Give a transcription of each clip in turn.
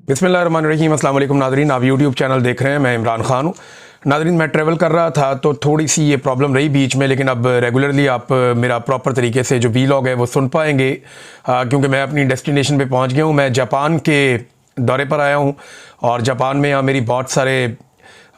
बिस्मिल्लाहिर्रहमानिर्रहीम। अस्सलाम वालेकुम नाज़रीन, आप यूट्यूब चैनल देख रहे हैं। मैं इमरान खान हूँ। नाज़रीन, मैं ट्रैवल कर रहा था तो थोड़ी सी ये प्रॉब्लम रही बीच में, लेकिन अब रेगुलरली आप मेरा प्रॉपर तरीके से जो वीलॉग है वो सुन पाएंगे, क्योंकि मैं अपनी डेस्टिनेशन पे पहुँच गया हूँ। मैं जापान के दौरे पर आया हूँ और जापान में यहाँ मेरी बहुत सारे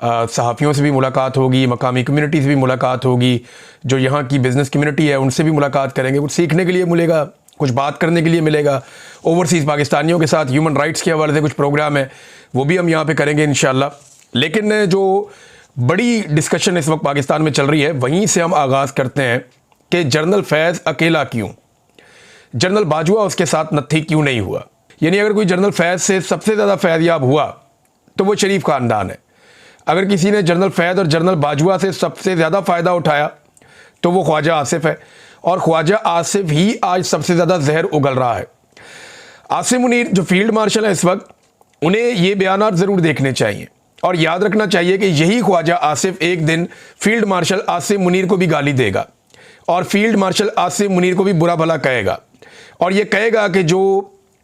सहाफ़ियों से भी मुलाकात होगी, मकामी कम्युनिटी से भी मुलाकात होगी, जो यहाँ की बिज़नेस कम्युनिटी है उनसे भी मुलाकात करेंगे। कुछ सीखने के लिए मिलेगा, कुछ बात करने के लिए मिलेगा। ओवरसीज़ पाकिस्तानियों के साथ ह्यूमन राइट्स के हवाले से कुछ प्रोग्राम है, वो भी हम यहाँ पे करेंगे इंशाल्लाह। लेकिन जो बड़ी डिस्कशन इस वक्त पाकिस्तान में चल रही है, वहीं से हम आगाज़ करते हैं कि जनरल फैज़ अकेला क्यों, जनरल बाजवा उसके साथ नत्थी क्यों नहीं हुआ। यानी अगर कोई जनरल फैज़ से सबसे ज़्यादा फैज़याब हुआ तो वो शरीफ ख़ानदान है। अगर किसी ने जनरल फैज़ और जनरल बाजवा से सबसे ज़्यादा फ़ायदा उठाया तो वो ख्वाजा आसिफ है, और ख्वाजा आसिफ ही आज सबसे ज़्यादा जहर उगल रहा है। आसिम मुनीर जो फील्ड मार्शल है इस वक्त, उन्हें ये बयानात ज़रूर देखने चाहिए और याद रखना चाहिए कि यही ख्वाजा आसिफ एक दिन फील्ड मार्शल आसिम मुनीर को भी गाली देगा और फील्ड मार्शल आसिम मुनीर को भी बुरा भला कहेगा, और ये कहेगा कि जो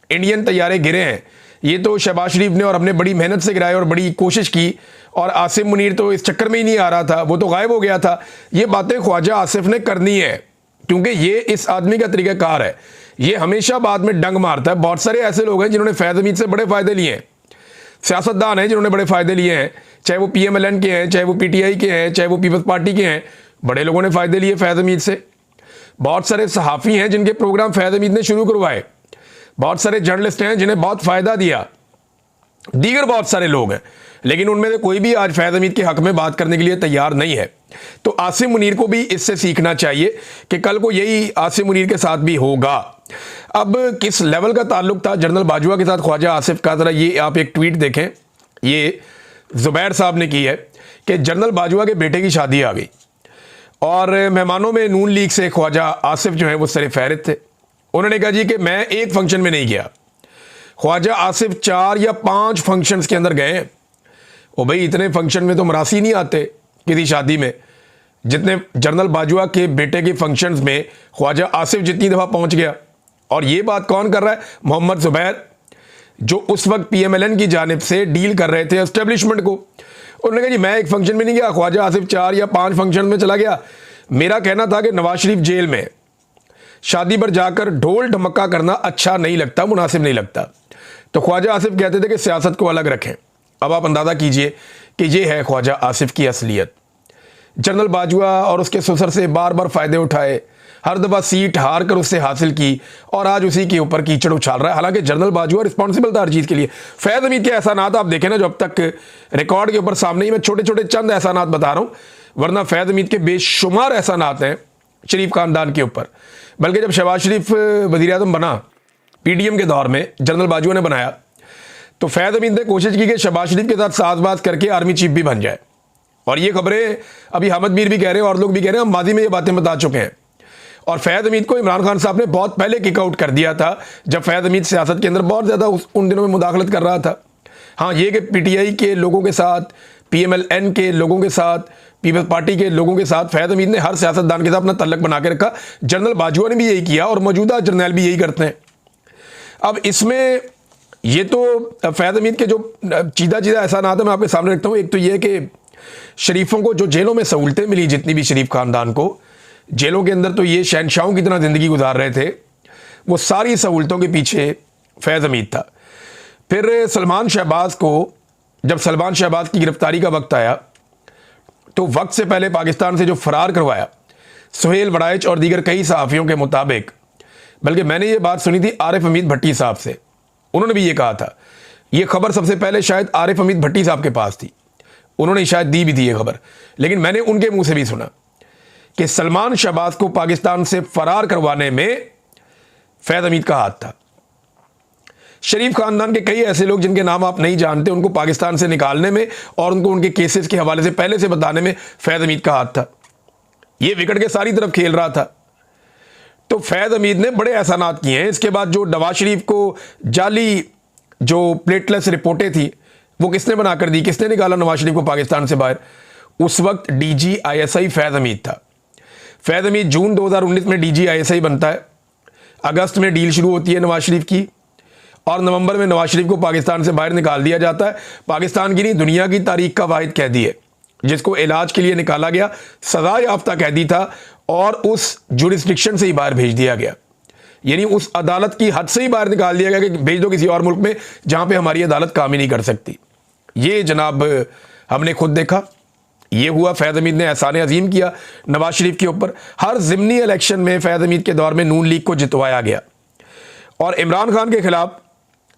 इंडियन तैयारे गिरे हैं ये तो शहबाज शरीफ ने और हमने बड़ी मेहनत से गिराए और बड़ी कोशिश की, और आसिम मुनीर तो इस चक्कर में ही नहीं आ रहा था, वो तो गायब हो गया था। ये बातें ख्वाजा आसिफ ने करनी है, क्योंकि ये इस आदमी का तरीक़ाकार है। ये हमेशा बाद में डंग मारता है। बहुत सारे ऐसे लोग हैं जिन्होंने फैज़ हमीद से बड़े फ़ायदे लिए हैं, सियासतदान हैं जिन्होंने बड़े फ़ायदे लिए हैं, चाहे वो PMLN के हैं, चाहे वो PTI के हैं, चाहे वो पीपल्स पार्टी के हैं। बड़े लोगों ने फ़ायदे लिए फैज़ हमीद से। बहुत सारे सहाफ़ी हैं जिनके प्रोग्राम फैज़ हमीद ने शुरू करवाए, बहुत सारे जर्नलिस्ट हैं जिन्हें बहुत फ़ायदा दिया, दीगर बहुत सारे लोग हैं, लेकिन उनमें से कोई भी आज फैज़ हमीद के हक़ में बात करने के लिए तैयार नहीं है। तो आसिम मुनीर को भी इससे सीखना चाहिए कि कल को यही आसिम मुनीर के साथ भी होगा। अब किस लेवल का ताल्लुक था जनरल बाजवा के साथ ख्वाजा आसिफ का, ज़रा ये आप एक ट्वीट देखें। ये ज़ुबैर साहब ने की है कि जनरल बाजवा के बेटे की शादी आ गई और मेहमानों में नून लीग से ख्वाजा आसिफ जो है वो सर फहरिस्त थे। उन्होंने कहा जी कि मैं एक फंक्शन में नहीं गया। ख्वाजा आसिफ 4 या 5 फंक्शंस के अंदर गए। ओ भाई, इतने फंक्शन में तो मरासी नहीं आते किसी शादी में जितने जनरल बाजवा के बेटे के फंक्शंस में ख्वाजा आसिफ जितनी दफ़ा पहुंच गया। और ये बात कौन कर रहा है? मोहम्मद ज़ुबैर, जो उस वक्त PMLN की जानिब से डील कर रहे थे एस्टेब्लिशमेंट को। उन्होंने कहा जी मैं एक फंक्शन में नहीं गया, ख्वाजा आसिफ 4 या 5 फंक्शन में चला गया। मेरा कहना था कि नवाज शरीफ जेल में शादी पर जाकर ढोल ढमक्का करना अच्छा नहीं लगता, मुनासिब नहीं लगता। तो ख्वाजा आसिफ कहते थे कि सियासत को अलग रखें। अब आप अंदाज़ा कीजिए कि ये है ख्वाजा आसिफ की असलियत। जनरल बाजवा और उसके ससुर से बार बार फ़ायदे उठाए, हर दफ़ा सीट हार कर उससे हासिल की, और आज उसी के ऊपर कीचड़ उछाल रहा है। हालांकि जनरल बाजवा रिस्पॉन्सिबल था हर चीज़ के लिए। फैज़ हमीद के एहसानात आप देखें ना, जो अब तक रिकॉर्ड के ऊपर सामने ही, मैं छोटे छोटे चंद एहसानात बता रहा हूँ, वरना फैज़ हमीद के बेशुमार एहसानात हैं शरीफ ख़ानदान के ऊपर। बल्कि जब शहबाज शरीफ वज़ीर-ए-आज़म बना PDM के दौर में, जनरल बाजवा ने बनाया, तो फैज़ हमीद ने कोशिश की कि शहबाज शरीफ के साथ साज़बाज करके आर्मी चीफ भी बन जाए। और ये खबरें अभी हामिद मीर भी कह रहे हैं और लोग भी कह रहे हैं, हम माजी में ये बातें बता चुके हैं। और फैज़ हमीद को इमरान खान साहब ने बहुत पहले किक आउट कर दिया था, जब फैज़ हमीद सियासत के अंदर बहुत ज़्यादा उन दिनों में मुदाखलत कर रहा था। हाँ, ये कि PTI के लोगों के साथ, PMLN के लोगों के साथ, पीपल्स पार्टी के लोगों के साथ फैज़ हमीद ने हर सियासतदान के साथ अपना तल्लक बना के रखा। जनरल बाजवा ने भी यही किया और मौजूदा जर्नैल भी यही करते हैं। अब इसमें ये तो फैज़ हमीद के जो चीदा एहसानात मैं आपके सामने रखता हूँ। एक तो ये कि शरीफों को जो जेलों में सहूलतें मिली, जितनी भी शरीफ ख़ानदान को जेलों के अंदर, तो ये शहनशाहों की तरह ज़िंदगी गुजार रहे थे, वो सारी सहूलतों के पीछे फैज़ हमीद था। फिर सलमान शहबाज को, जब सलमान शहबाज की गिरफ्तारी का वक्त आया, तो वक्त से पहले पाकिस्तान से जो फ़रार करवाया सुहेल वड़ाइच और दीगर कई सहाफ़ियों के मुताबिक, बल्कि मैंने ये बात सुनी थी आरिफ हमीद भट्टी साहब से, उन्होंने भी ये कहा था। ये खबर सबसे पहले शायद आरिफ हमीद भट्टी साहब के पास थी, उन्होंने शायद दी भी थी ये खबर, लेकिन मैंने उनके मुंह से भी सुना कि सलमान शहबाज को पाकिस्तान से फरार करवाने में फैज़ हमीद का हाथ था। शरीफ ख़ानदान के कई ऐसे लोग जिनके नाम आप नहीं जानते, उनको पाकिस्तान से निकालने में और उनको उनके केसेस के हवाले से पहले से बताने में फैज़ हमीद का हाथ था। ये विकेट के सारी तरफ खेल रहा था। तो फैज़ हमीद ने बड़े एहसानात किए हैं। इसके बाद जो नवाज शरीफ को जाली जो प्लेटलेस रिपोर्टें थी, वो किसने बनाकर दी, किसने निकाला नवाज शरीफ को पाकिस्तान से बाहर? उस वक्त DG ISI फैज़ हमीद था। फैज़ हमीद जून 2019 में DG ISI बनता है, अगस्त में डील शुरू होती है नवाज शरीफ की, और नवंबर में नवाज शरीफ को पाकिस्तान से बाहर निकाल दिया जाता है। पाकिस्तान की नहीं, दुनिया की तारीख का वाहिद कैदी है जिसको इलाज के लिए निकाला गया, सजा याफ्ता कैदी था और उस जुरिस्डिक्शन से ही बाहर भेज दिया गया, यानी उस अदालत की हद से ही बाहर निकाल दिया गया कि भेज दो किसी और मुल्क में जहां पे हमारी अदालत काम ही नहीं कर सकती। ये जनाब हमने खुद देखा, ये हुआ। फैज़ हमीद ने एहसान अजीम किया नवाज शरीफ के ऊपर। हर ज़िमनी इलेक्शन में फैज़ हमीद के दौर में नून लीग को जितवाया गया और इमरान खान के खिलाफ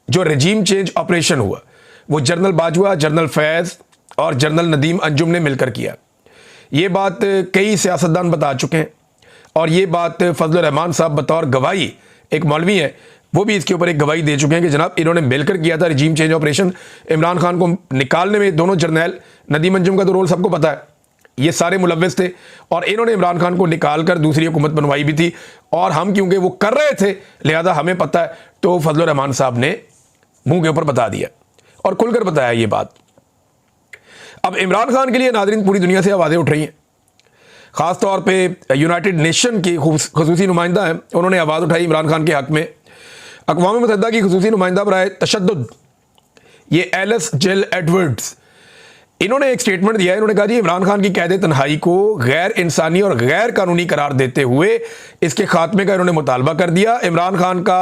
जो रजीम चेंज ऑपरेशन हुआ वो जनरल बाजवा, जनरल फैज़ और जनरल नदीम अंजुम ने मिलकर किया। ये बात कई सियासतदान बता चुके हैं और ये बात फजल रहमान साहब बतौर गवाही, एक मौलवी हैं, वो भी इसके ऊपर एक गवाही दे चुके हैं कि जनाब इन्होंने मिलकर किया था रजीम चेंज ऑपरेशन। इमरान खान को निकालने में दोनों जर्नैल, नदीम अंजुम का तो रोल सबको पता है, ये सारे मुलव्विस थे और इन्होंने इमरान खान को निकाल कर दूसरी हुकूमत बनवाई भी थी और हम क्योंकि वो कर रहे थे लिहाजा हमें पता है, तो फजल रहमान साहब ने मुंह के ऊपर बता दिया और खुलकर बताया ये बात। अब इमरान खान के लिए नाज़रीन पूरी दुनिया से आवाज़ें उठ रही हैं। ख़ास तौर पे यूनाइटेड नेशन के ख़ुसूसी नुमाइंदा हैं, उन्होंने आवाज़ उठाई इमरान खान के हक़ में। अक़वाम मुत्तहिदा की ख़ुसूसी नुमाइंदा बराए तशद्दुद, ये एलिस जिल एडवर्ड्स, इन्होंने एक स्टेटमेंट दिया है। इन्होंने कहा जी इमरान खान की कैद तन्हाई को गैर इंसानी और गैर कानूनी करार देते हुए इसके खात्मे का इन्होंने मुतालबा कर दिया। इमरान खान का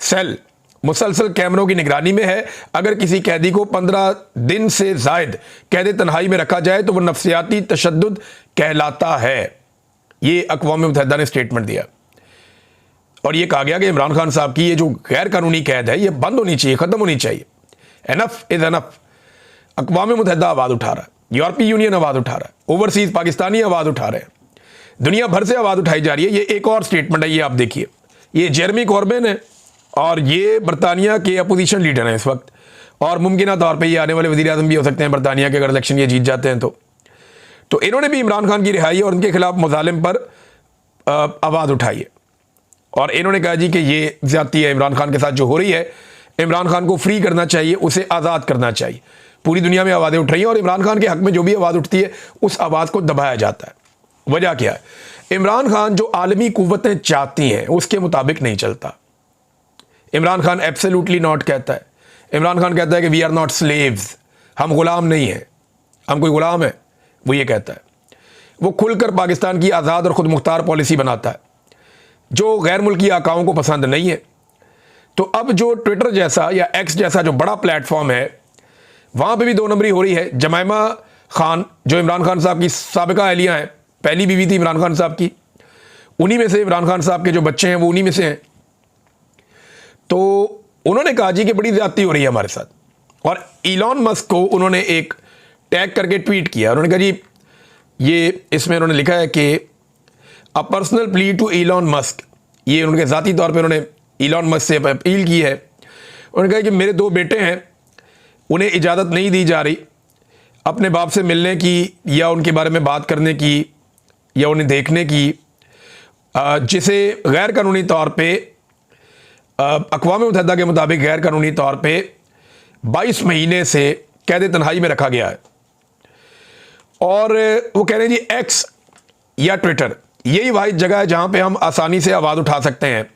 सेल मुसलसल कैमरों की निगरानी में है। अगर किसी कैदी को 15 दिन से ज़ायद कैद तन्हाई में रखा जाए तो वह नफ्सियाती तशद्दुद कहलाता है। ये अक़वाम मुत्तहिदा ने स्टेटमेंट दिया और ये कहा गया कि इमरान खान साहब की ये जो गैर कानूनी कैद है ये बंद होनी चाहिए, ख़त्म होनी चाहिए। Enough is enough. अक़वाम मुत्तहिदा आवाज़ उठा रहा है, यूरोपीय यूनियन आवाज़ उठा रहा है, ओवरसीज़ पाकिस्तानी आवाज़ उठा रहे हैं, दुनिया भर से आवाज़ उठाई जा रही है। ये एक और स्टेटमेंट है, ये आप देखिए, ये जेरेमी कॉर्बिन है और ये बरतानिया के अपोजिशन लीडर हैं इस वक्त और मुमकिन तौर पर ये आने वाले वज़ीर आज़म भी हो सकते हैं बरतानिया के, अगर इलेक्शन ये जीत जाते हैं तो इन्होंने भी इमरान खान की रिहाई और उनके खिलाफ मुज़ालिम पर आवाज़ उठाई है और इन्होंने कहा जी कि ये ज़्यादती है इमरान खान के साथ जो हो रही है, इमरान खान को फ्री करना चाहिए, उसे आज़ाद करना चाहिए। पूरी दुनिया में आवाज़ें उठ रही हैं और इमरान खान के हक़ में जो भी आवाज़ उठती है उस आवाज़ को दबाया जाता है। वजह क्या है? इमरान खान जो आलमी कुव्वतें चाहती हैं उसके मुताबिक नहीं चलता। इमरान खान एब्सोल्युटली नॉट कहता है। इमरान खान कहता है कि वी आर नॉट स्लेव्स, हम गुलाम नहीं हैं, हम कोई गुलाम है, वो ये कहता है। वो खुलकर पाकिस्तान की आज़ाद और ख़ुद मुख्तार पॉलिसी बनाता है जो गैर मुल्की आकाओं को पसंद नहीं है। तो अब जो ट्विटर जैसा या एक्स जैसा जो बड़ा प्लेटफॉर्म है वहाँ पे भी दो नंबरी हो रही है। जमाइमा खान जो इमरान खान साहब की साबिका अहलिया हैं, पहली बीवी थी इमरान खान साहब की, उन्हीं में से इमरान खान साहब के जो बच्चे हैं वो उन्हीं में से हैं। तो उन्होंने कहा जी कि बड़ी ज़्यादती हो रही है हमारे साथ और इलॉन मस्क को उन्होंने एक टैग करके ट्वीट किया। उन्होंने कहा जी, ये इसमें उन्होंने लिखा है कि a personal plea to Elon Musk, ये उनके ज़ाती तौर पे उन्होंने इलॉन मस्क से अपील की है। उन्होंने कहा कि मेरे 2 बेटे हैं, उन्हें इजाज़त नहीं दी जा रही अपने बाप से मिलने की या उनके बारे में बात करने की या उन्हें देखने की, जिसे गैर कानूनी तौर पे अक़वाम मुत्तहिदा के मुताबिक गैर कानूनी तौर पे 22 महीने से कैद तन्हाई में रखा गया है। और वो कह रहे हैं जी एक्स या ट्विटर यही वाहिद जगह है जहाँ पे हम आसानी से आवाज़ उठा सकते हैं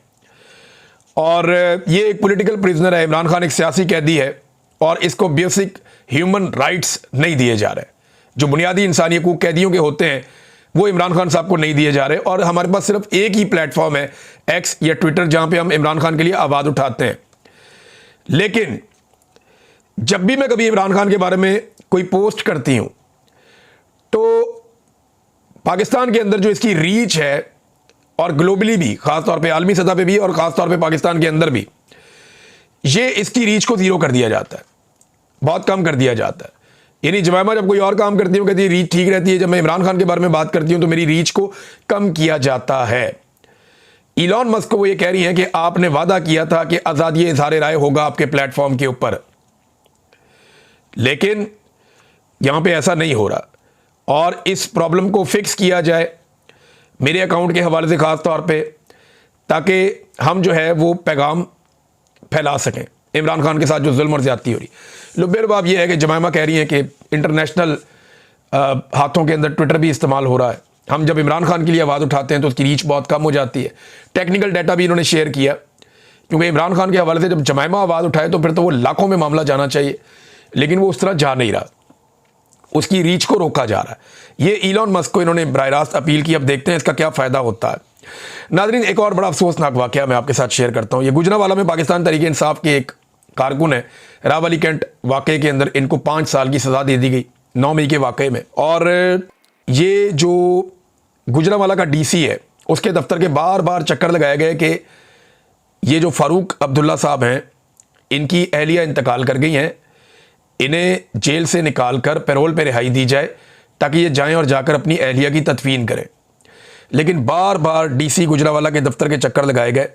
और ये एक पॉलिटिकल प्रिजनर है, इमरान खान एक सियासी कैदी है और इसको बेसिक ह्यूमन राइट्स नहीं दिए जा रहे। जो बुनियादी इंसानी हकूक़ कैदियों के होते हैं वो इमरान खान साहब को नहीं दिए जा रहे और हमारे पास सिर्फ एक ही प्लेटफॉर्म है, एक्स या ट्विटर, जहाँ पे हम इमरान खान के लिए आवाज़ उठाते हैं। लेकिन जब भी मैं कभी इमरान खान के बारे में कोई पोस्ट करती हूँ तो पाकिस्तान के अंदर जो इसकी रीच है और ग्लोबली भी, ख़ास तौर पे आलमी सतह पे भी और ख़ास तौर पे पाकिस्तान के अंदर भी, ये इसकी रीच को ज़ीरो कर दिया जाता है, बहुत कम कर दिया जाता है। यानी जमाइमा जब कोई और काम करती हूँ कहती है रीच ठीक रहती है, जब मैं इमरान खान के बारे में बात करती हूँ तो मेरी रीच को कम किया जाता है। इलॉन मस्क को वो ये कह रही हैं कि आपने वादा किया था कि आज़ादी इज़हार राय होगा आपके प्लेटफॉर्म के ऊपर, लेकिन यहाँ पे ऐसा नहीं हो रहा और इस प्रॉब्लम को फिक्स किया जाए मेरे अकाउंट के हवाले से ख़ास तौर पे, ताकि हम जो है वो पैगाम फैला सकें इमरान खान के साथ जो जुल्म और ज़्यादती हो रही। लुब्बेरबाब ये है कि जमाइमा कह रही हैं कि इंटरनेशनल हाथों के अंदर ट्विटर भी इस्तेमाल हो रहा है। हम जब इमरान खान के लिए आवाज़ उठाते हैं तो उसकी रीच बहुत कम हो जाती है। टेक्निकल डाटा भी इन्होंने शेयर किया क्योंकि इमरान खान के हवाले से जब जमायमा आवाज़ उठाए तो फिर तो वो लाखों में मामला जाना चाहिए, लेकिन वो उस तरह जा नहीं रहा, उसकी रीच को रोका जा रहा है। ये इलॉन मस्क को इन्होंने बराह रास्त अपील की, अब देखते हैं इसका क्या फ़ायदा होता है। नाज़रीन, एक और बड़ा अफसोसनाक वाक़या मैं आपके साथ शेयर करता हूँ। ये गुजरांवाला में पाकिस्तान तहरीक इंसाफ के एक कारकुन है, रावली कैंट वाक़े के अंदर इनको 5 साल की सज़ा दे दी गई 9 मई के वाक़े में। और ये जो गुजरांवाला का डीसी है उसके दफ्तर के बार बार चक्कर लगाए गए कि ये जो फ़ारूक अब्दुल्ला साहब हैं इनकी अहलिया इंतकाल कर गई हैं, इन्हें जेल से निकाल कर पैरोल पे रिहाई दी जाए ताकि ये जाएं और जाकर अपनी अहलिया की तदफीन करें। लेकिन बार बार डीसी गुजरांवाला के दफ्तर के चक्कर लगाए गए,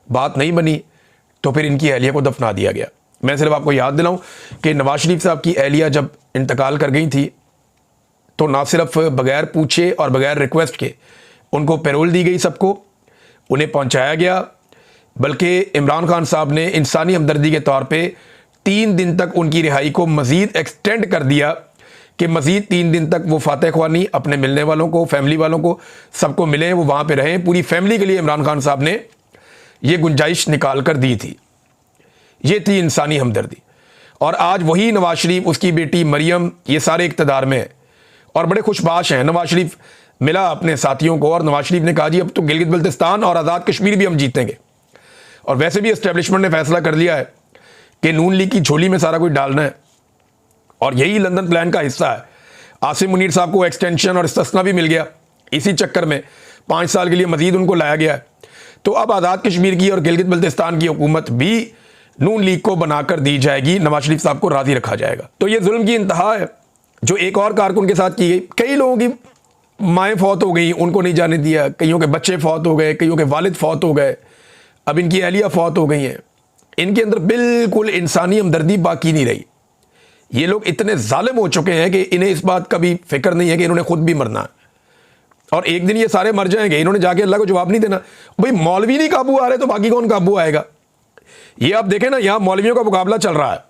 बात नहीं बनी, तो फिर इनकी अहलिया को दफना दिया गया। मैं सिर्फ आपको याद दिलाऊं कि नवाज शरीफ साहब की अहलिया जब इंतकाल कर गई थी तो ना सिर्फ बगैर पूछे और बगैर रिक्वेस्ट के उनको पैरोल दी गई, सबको उन्हें पहुंचाया गया, बल्कि इमरान खान साहब ने इंसानी हमदर्दी के तौर पे 3 दिन तक उनकी रिहाई को मज़ीद एक्सटेंड कर दिया कि मज़ीद 3 दिन तक वो फातह ख्वानी अपने मिलने वालों को, फैमिली वालों को, सबको मिलें, वो वहाँ पे रहें। पूरी फैमिली के लिए इमरान खान साहब ने ये गुंजाइश निकाल कर दी थी। ये थी इंसानी हमदर्दी। और आज वही नवाज शरीफ, उसकी बेटी मरियम, ये सारे इक़्तिदार में हैं और बड़े खुशबाश हैं। नवाज शरीफ मिला अपने साथियों को और नवाज शरीफ ने कहा जी अब तो गिलगित बल्तिस्तान और आज़ाद कश्मीर भी हम जीतेंगे। और वैसे भी एस्टेब्लिशमेंट ने फैसला कर लिया है कि नून लीग की झोली में सारा कुछ डालना है और यही लंदन प्लान का हिस्सा है। आसिम मुनीर साहब को एक्सटेंशन और इस्तिस्ना भी मिल गया, इसी चक्कर में 5 साल के लिए मजीद उनको लाया गया है। तो अब आज़ाद कश्मीर की और गिलगित बल्तिस्तान की हुकूमत भी नून लीग को बनाकर दी जाएगी, नवाज शरीफ साहब को राजी रखा जाएगा। तो ये जुल्म की इंतहा है जो एक और कारकुन के साथ की गई। कई लोगों की माएँ फौत हो गई, उनको नहीं जाने दिया, कईयों के बच्चे फौत हो गए, कईयों के वालिद फौत हो गए, अब इनकी अहलिया फौत हो गई हैं। इनके अंदर बिल्कुल इंसानी हमदर्दी बाकी नहीं रही। ये लोग इतने जालिम हो चुके हैं कि इन्हें इस बात का भी फिक्र नहीं है कि इन्होंने खुद भी मरना है और एक दिन ये सारे मर जाएंगे, इन्होंने जाके अल्लाह को जवाब नहीं देना। भाई मौलवी नहीं काबू आ रहे तो बाकी कौन काबू आएगा? ये आप देखें ना, यहां मौलवियों का मुकाबला चल रहा है।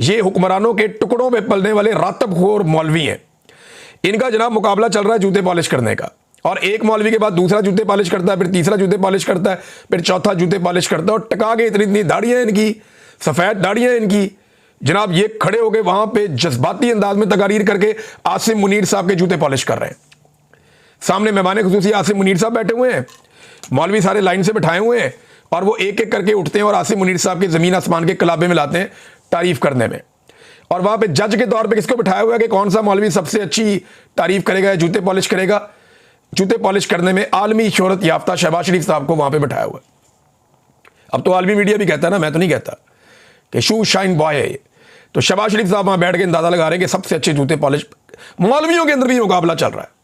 ये हुक्मरानों के टुकड़ों में पलने वाले रातबखोर मौलवी हैं, इनका जनाब मुकाबला चल रहा है जूते पॉलिश करने का। और एक मौलवी के बाद दूसरा जूते पॉलिश करता है, फिर तीसरा जूते पॉलिश करता है, फिर चौथा जूते पॉलिश करता है। और टका के इतनी इतनी दाढ़ियां इनकी, सफेद दाढ़ियां इनकी, जनाब ये खड़े हो गए वहां पे जज्बाती अंदाज में तकारीर करके आसिम मुनीर साहब के जूते पॉलिश कर रहे हैं। सामने मेहमान खुसूसी आसिम मुनीर साहब बैठे हुए हैं, मौलवी सारे लाइन से बिठाए हुए हैं और वो एक एक करके उठते हैं और आसिम मुनीर साहब के जमीन आसमान के कलाबे में लाते हैं तारीफ करने में। और वहां पे जज के तौर पे किसको बिठाया हुआ है कि कौन सा मौलवी सबसे अच्छी तारीफ करेगा, जूते पॉलिश करेगा। जूते पॉलिश करने में आलमी शोहरत याफ्ता शहबाज शरीफ साहब को वहां पे बिठाया हुआ है। अब तो आलमी मीडिया भी कहता है ना, मैं तो नहीं कहता, कि शू शाइन बॉय है ये। तो शहबाज शरीफ साहब वहां बैठ के अंदाजा लगा रहे हैं कि सबसे अच्छे जूते पॉलिश। मौलवियों के अंदर भी मुकाबला चल रहा है।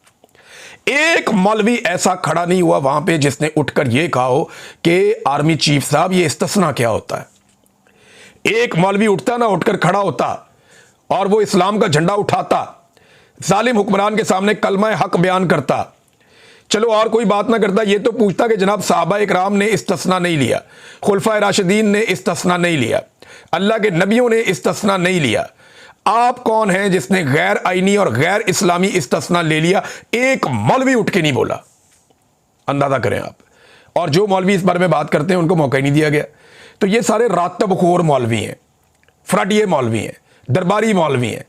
एक मौलवी ऐसा खड़ा नहीं हुआ वहां पे जिसने उठकर यह कहा हो कि आर्मी चीफ साहब ये इस्तिस्ना क्या होता है। एक मौलवी उठता ना, उठकर खड़ा होता और वो इस्लाम का झंडा उठाता, जालिम हुक्मरान के सामने कलमा हक बयान करता। चलो और कोई बात ना करता, ये तो पूछता कि जनाब साहबा इकराम ने इस्तिस्ना नहीं लिया, खुलफा राशिदीन ने इस्तिस्ना नहीं लिया, अल्लाह के नबियों ने इस्तिस्ना नहीं लिया, आप कौन हैं जिसने गैर आईनी और गैर इस्लामी इस्तिस्ना ले लिया? एक मौलवी उठ के नहीं बोला। अंदाजा करें आप। और जो मौलवी इस बारे में बात करते हैं उनको मौका ही नहीं दिया गया। तो ये सारे रातबखोर मौलवी हैं, फ्राडिये मौलवी हैं, दरबारी मौलवी हैं,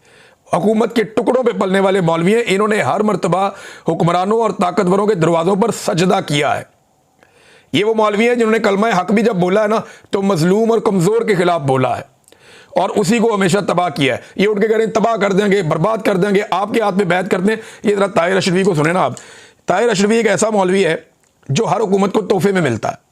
हुकूमत के टुकड़ों पे पलने वाले मौलवी हैं। इन्होंने हर मर्तबा हुक्मरानों और ताकतवरों के दरवाजों पर सजदा किया है। ये वो मौलवी हैं जिन्होंने कलमा हक भी जब बोला है ना तो मजलूम और कमजोर के खिलाफ बोला है और उसी को हमेशा तबाह किया है। ये उठ के कह रहे हैं तबाह कर देंगे, बर्बाद कर देंगे, आपके हाथ में बैत करते हैं। ये जरा ताहिर अशरफी को सुने ना आप। ताहिर अशरफी एक ऐसा मौलवी है जो हर हुकूमत को तोहफे में मिलता है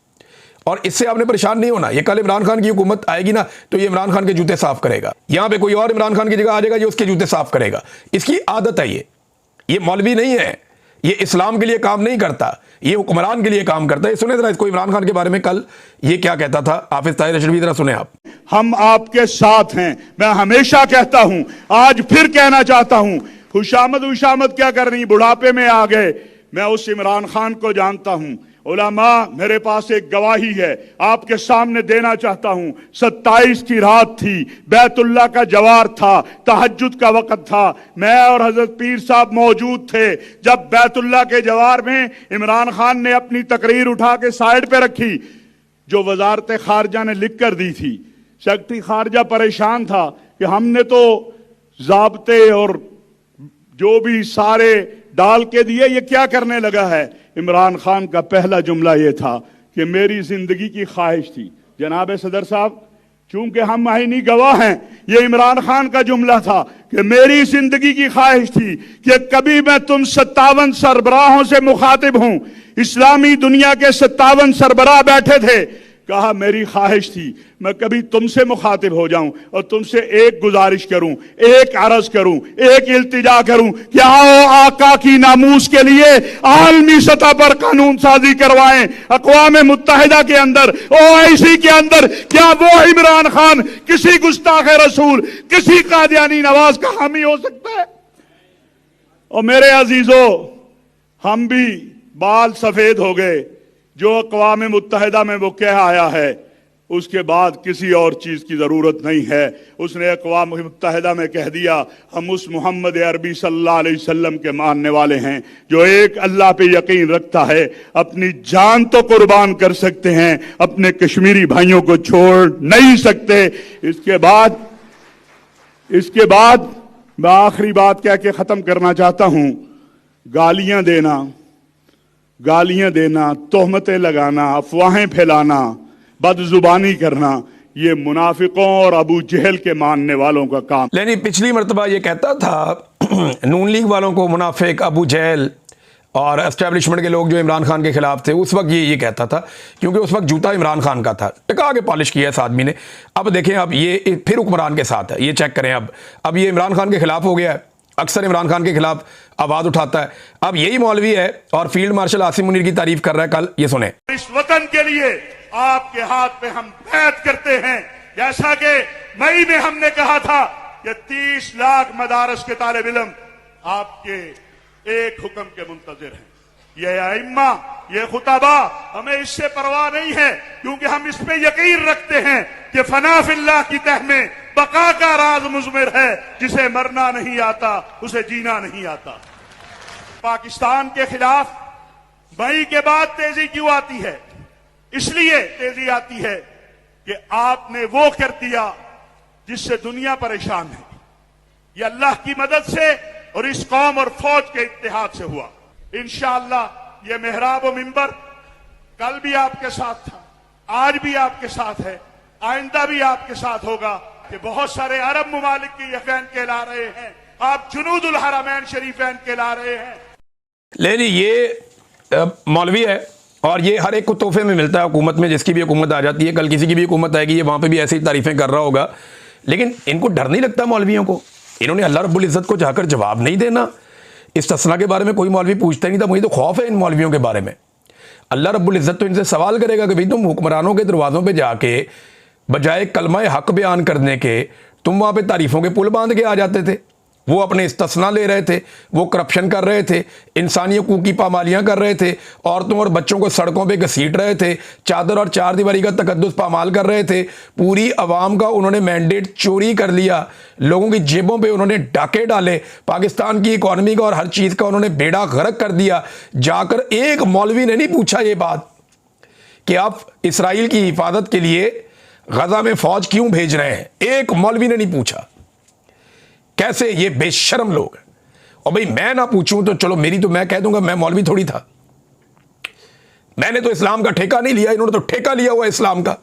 और इससे आपने परेशान नहीं होना। ये कल इमरान खान की हुकूमत आएगी ना तो ये इमरान खान के जूते साफ करेगा, यहां पे कोई और इमरान खान की जगह आ जाएगा ये उसके जूते साफ करेगा। इसकी आदत है। ये मौलवी नहीं है, ये इस्लाम के लिए काम नहीं करता, ये हुक्मरान के लिए काम करता है। सुने जरा इसको, इमरान खान के बारे में कल ये क्या कहता था हाफिज ताहिर अशरफी, जरा सुने आप। हम आपके साथ हैं, मैं हमेशा कहता हूं, आज फिर कहना चाहता हूं, खुशामद क्या करनी, बुढ़ापे में आ गए। मैं उस इमरान खान को जानता हूं। उलमा, मेरे पास एक गवाही है आपके सामने देना चाहता हूं। 27 की रात थी, बैतुल्ला का जवार था, तहज्जुद का वक्त था, मैं और हजरत पीर साहब मौजूद थे जब बैतुल्ला के जवार में इमरान खान ने अपनी तकरीर उठा के साइड पे रखी। जो वजारत खारजा ने लिख कर दी थी। सेक्रेटरी खारजा परेशान था कि हमने तो जाब्ते और जो भी सारे डाल के दिए, ये क्या करने लगा है। इमरान खान का पहला जुमला ये था कि मेरी जिंदगी की ख्वाहिश थी। जनाब सदर साहब, चूंकि हम आईनी गवाह हैं, ये इमरान खान का जुमला था कि मेरी जिंदगी की ख्वाहिश थी कि कभी मैं तुम 57 सरबराहों से मुखातिब हूं। इस्लामी दुनिया के 57 सरबराह बैठे थे। कहा मेरी ख्वाहिश थी मैं कभी तुमसे मुखातिब हो जाऊं और तुमसे एक गुजारिश करूं, एक अर्ज करूं, एक इल्तिजा करूं कि आओ आका की नामूस के लिए आलमी सतह पर कानून साजी करवाएं। अक़वाम मुत्तहिदा के अंदर, ओआईसी के अंदर, क्या वो इमरान खान किसी गुस्ताख रसूल, किसी कादियानी नवाज का हामी हो सकता है? और मेरे अजीजों, हम भी बाल सफेद हो गए। जो अक़वाम मुत्तहिदा में वो कह आया है, उसके बाद किसी और चीज की जरूरत नहीं है। उसने अक़वाम मुत्तहिदा में कह दिया हम उस मोहम्मद अरबी सल्लल्लाहु अलैहि वसल्लम के मानने वाले हैं जो एक अल्लाह पे यकीन रखता है, अपनी जान तो कुर्बान कर सकते हैं, अपने कश्मीरी भाइयों को छोड़ नहीं सकते। इसके बाद मैं आखिरी बात कह के खत्म करना चाहता हूं। गालियां देना, तोहमतें लगाना, अफवाहें फैलाना, बदजुबानी करना, ये मुनाफिकों और अबू जहल के मानने वालों का काम। लेकिन पिछली मरतबा ये कहता था नून लीग वालों को मुनाफिक, अबू जहल और एस्टेब्लिशमेंट के लोग जो इमरान खान के खिलाफ थे, उस वक्त ये कहता था क्योंकि उस वक्त जूता इमरान खान का था, टिका के पॉलिश किया इस आदमी ने। अब देखें, अब ये फिर हुक्मरान के साथ है, ये चेक करें। अब ये इमरान खान के खिलाफ हो गया है, अक्सर इमरान खान के खिलाफ आवाज उठाता है। अब यही मौलवी है और फील्ड मार्शल आसिम मुनीर की तारीफ कर रहा है। कल ये सुने, इस वतन के लिए आपके हाथ पे हम बैत करते हैं, जैसा कि मई में हमने कहा था कि 30 लाख मदारस के तालिब इल्म आपके एक हुक्म के मुंतजिर हैं। ये अइम्मा, ये खुताबा, हमें इससे परवाह नहीं है क्योंकि हम इस पे यकीन रखते हैं कि फना फिल्लाह की तह में बका का राज मुज़मिर है। जिसे मरना नहीं आता उसे जीना नहीं आता। पाकिस्तान के खिलाफ मई के बाद तेजी क्यों आती है? इसलिए तेजी आती है कि आपने वो कर दिया जिससे दुनिया परेशान है। ये अल्लाह की मदद से और इस कौम और फौज के इत्तेहाद से हुआ। इंशाअल्लाह ये मेहराब व मिंबर कल भी आपके साथ था, आज भी आपके साथ है, आइंदा भी आपके साथ होगा। कि बहुत सारे अरब मुमालिक के यफैन कहला रहे हैं, आप जुनूदुल हरमैन शरीफैन कहला रहे हैं। लेकिन ये मौलवी है और ये हर एक को तोहफे में मिलता है हुकूमत में। जिसकी भी हुकूमत आ जाती है, कल किसी की भी हुकूमत आएगी, ये वहां पे भी ऐसी तारीफें कर रहा होगा। लेकिन इनको डर नहीं लगता मौलवियों को। इन्होंने अल्लाह रब्बुल इज़्ज़त को जाकर जवाब नहीं देना। इस्तिस्ना के बारे में कोई मौलवी पूछता नहीं था। मुझे तो खौफ है इन मौलवियों के बारे में। अल्लाह रब्बुल इज़्ज़त तो इनसे सवाल करेगा कि भाई तुम हुक्मरानों के दरवाज़ों पे जाके बजाय कलमा हक बयान करने के तुम वहाँ पे तारीफ़ों के पुल बांध के आ जाते थे। वो अपने इस्तिस्ना ले रहे थे, वो करप्शन कर रहे थे, इंसानी हकूक़ की पामालियाँ कर रहे थे, औरतों और बच्चों को सड़कों पे घसीट रहे थे, चादर और चार दीवारी का तकद्दुस पामाल कर रहे थे। पूरी आवाम का उन्होंने मैंडेट चोरी कर लिया, लोगों की जेबों पे उन्होंने डाके डाले, पाकिस्तान की इकॉनमी का और हर चीज़ का उन्होंने बेड़ा गर्क कर दिया। जाकर एक मौलवी ने नहीं पूछा ये बात कि आप इसराइल की हिफाजत के लिए गजा में फौज क्यों भेज रहे हैं। एक मौलवी ने नहीं पूछा। कैसे ये बेशर्म लोग हैं। और भाई मैं ना पूछूं तो चलो, मेरी तो मैं कह दूंगा मैं मौलवी थोड़ी था। मैंने तो इस्लाम का ठेका नहीं लिया, इन्होंने तो ठेका लिया हुआ इस्लाम का।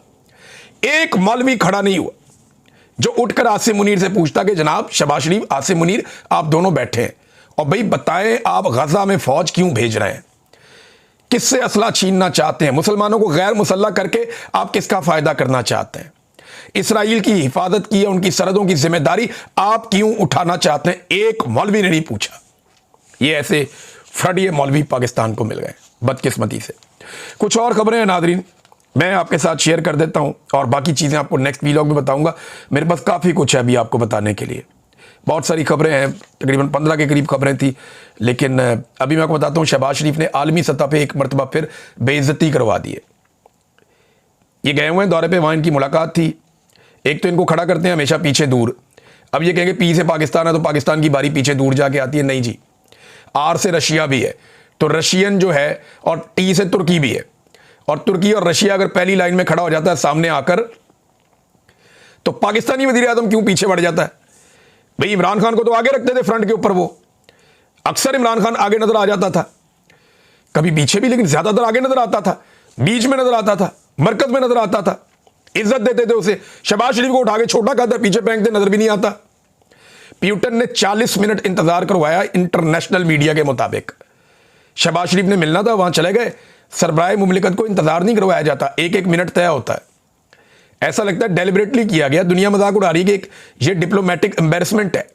एक मौलवी खड़ा नहीं हुआ जो उठकर आसिम मुनीर से पूछता कि जनाब शहबाज शरीफ, आसिम मुनीर, आप दोनों बैठे हैं और भाई बताएं आप गजा में फौज क्यों भेज रहे हैं, किससे असला छीनना चाहते हैं, मुसलमानों को गैर मुसल्लह करके आप किसका फायदा करना चाहते हैं, इसराइल की हिफाजत की, उनकी सरहदों की जिम्मेदारी आप क्यों उठाना चाहते हैं। एक मौलवी ने नहीं पूछा। ये ऐसे फ्रडिये मौलवी पाकिस्तान को मिल गए बदकिस्मती से। कुछ और खबरें हैं नादरीन, मैं आपके साथ शेयर कर देता हूं और बाकी चीज़ें आपको नेक्स्ट वीलॉग में बताऊंगा। मेरे पास काफ़ी कुछ है अभी आपको बताने के लिए। बहुत सारी खबरें हैं, तकरीबन 15 के करीब खबरें थी, लेकिन अभी मैं आपको बताता हूँ शहबाज शरीफ ने आलमी सतह पे एक मरतबा फिर बेइज्जती करवा दी है। ये गए हुए हैं दौरे पे, वहाँ इनकी मुलाकात थी। एक तो इनको खड़ा करते हैं हमेशा पीछे दूर। अब ये कहेंगे पी से पाकिस्तान है तो पाकिस्तान की बारी पीछे दूर जाके आती है। नहीं जी, आर से रशिया भी है तो रशियन जो है, और टी से तुर्की भी है। और तुर्की और रशिया अगर पहली लाइन में खड़ा हो जाता है सामने आकर, तो पाकिस्तानी वजीर आजम क्यों पीछे बढ़ जाता है? भाई इमरान खान को तो आगे रखते थे फ्रंट के ऊपर, वो अक्सर इमरान खान आगे नजर आ जाता था, कभी पीछे भी, लेकिन ज्यादातर आगे नजर आता था, बीच में नजर आता था, मरकज में नजर आता था, इज्जत देते थे उसे। शहबाज शरीफ को उठा के छोटा करता, पीछे फेंकते, नजर भी नहीं आता। प्यूटन ने 40 मिनट इंतजार करवाया इंटरनेशनल मीडिया के मुताबिक। शहबाज शरीफ ने मिलना था, वहां चले गए। सरबराह मुमलिकत को इंतजार नहीं करवाया जाता, एक एक मिनट तय होता है। ऐसा लगता है डेलिबरेटली किया गया। दुनिया मजाक उड़ा रही है कि ये डिप्लोमेटिक एम्बेरसमेंट है।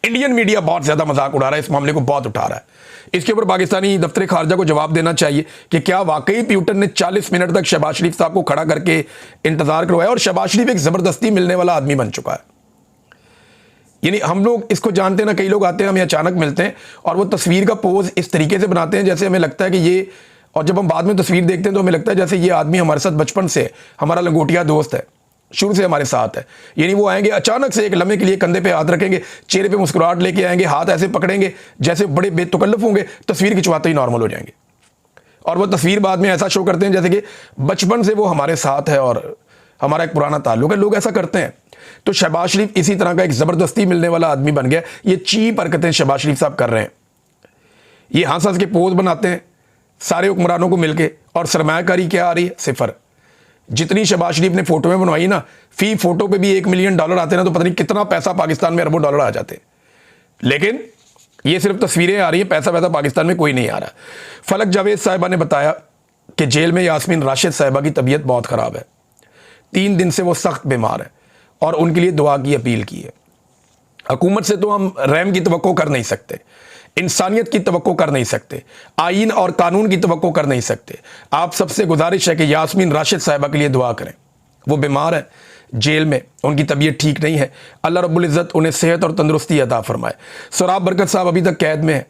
इंडियन मीडिया बहुत ज्यादा मजाक उड़ा रहा है, इस मामले को बहुत उठा रहा है। इसके ऊपर पाकिस्तानी दफ्तर खारजा को जवाब देना चाहिए कि क्या वाकई प्यूटन ने 40 मिनट तक शहबाज शरीफ साहब को खड़ा करके इंतजार करवाया? और शहबाज शरीफ एक जबरदस्ती मिलने वाला आदमी बन चुका है। यानी हम लोग इसको जानते हैं ना, कई लोग आते हैं, हमें अचानक मिलते हैं और वो तस्वीर का पोज इस तरीके से बनाते हैं जैसे हमें लगता है कि ये, और जब हम बाद में तस्वीर देखते हैं तो हमें लगता है जैसे ये आदमी हमारे साथ बचपन से, हमारा लंगोटिया दोस्त है, शुरू से हमारे साथ है। यानी वो आएंगे अचानक से, एक लम्हे के लिए कंधे पे हाथ रखेंगे, चेहरे पे मुस्कुराहट लेके आएंगे, हाथ ऐसे पकड़ेंगे जैसे बड़े बेतकल्लफ होंगे, तस्वीर खिंचवाते ही नॉर्मल हो जाएंगे। और वो तस्वीर बाद में ऐसा शो करते हैं जैसे कि बचपन से वो हमारे साथ है और हमारा एक पुराना ताल्लुक है। लोग ऐसा करते हैं। तो शहबाज शरीफ इसी तरह का एक जबरदस्ती मिलने वाला आदमी बन गया। ये चीप हरकतें शहबाज शरीफ साहब कर रहे हैं। ये हंस हंस के पोज बनाते हैं सारे हुक्मरानों को मिलके, और सरमायाकारी क्या आ रही है? सिफर। जितनी शहबाज शरीफ ने फोटो में बनवाई ना, फी फोटो पे भी $1 मिलियन आते ना, तो पता नहीं कितना पैसा पाकिस्तान में अरबों डॉलर आ जाते। लेकिन ये सिर्फ तस्वीरें आ रही हैं, पैसा पाकिस्तान में कोई नहीं आ रहा। फलक जावेद साहिबा ने बताया कि जेल में यास्मीन राशिद साहिबा की तबीयत बहुत खराब है, 3 दिन से वो सख्त बीमार है और उनके लिए दुआ की अपील की है। हुकूमत से तो हम रहम की तवक्को कर नहीं सकते, इंसानियत की तवक्को कर नहीं सकते, आईन और कानून की तवक्को कर नहीं सकते। आप सबसे गुजारिश है कि यास्मीन राशिद साहिबा के लिए दुआ करें। वो बीमार है, जेल में, उनकी तबीयत ठीक नहीं है। अल्लाह रब्बुल इज़्ज़त उन्हें सेहत और तंदुरुस्ती अता फरमाए। सोराब बरकत साहब अभी तक कैद में है।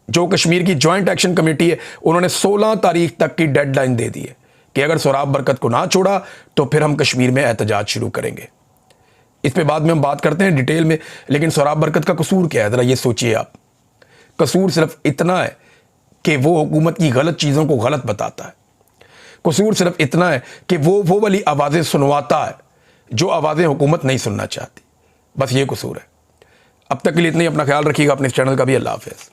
जो कश्मीर की जॉइंट एक्शन कमेटी है, उन्होंने 16 तारीख तक की डेडलाइन दे दी है कि अगर सोराब बरकत को ना छोड़ा तो फिर हम कश्मीर में एहतजाज शुरू करेंगे। इस पे बाद में हम बात करते हैं डिटेल में। लेकिन सोराब बरकत का कसूर क्या है, जरा ये सोचिए आप। कसूर सिर्फ इतना है कि वो हुकूमत की गलत चीज़ों को गलत बताता है। कसूर सिर्फ इतना है कि वो वाली आवाज़ें सुनवाता है जो आवाज़ें हुकूमत नहीं सुनना चाहती। बस ये कसूर है। अब तक के लिए इतनी, अपना ख्याल रखिएगा, अपने इस चैनल का भी। अल्लाह हाफ़िज़।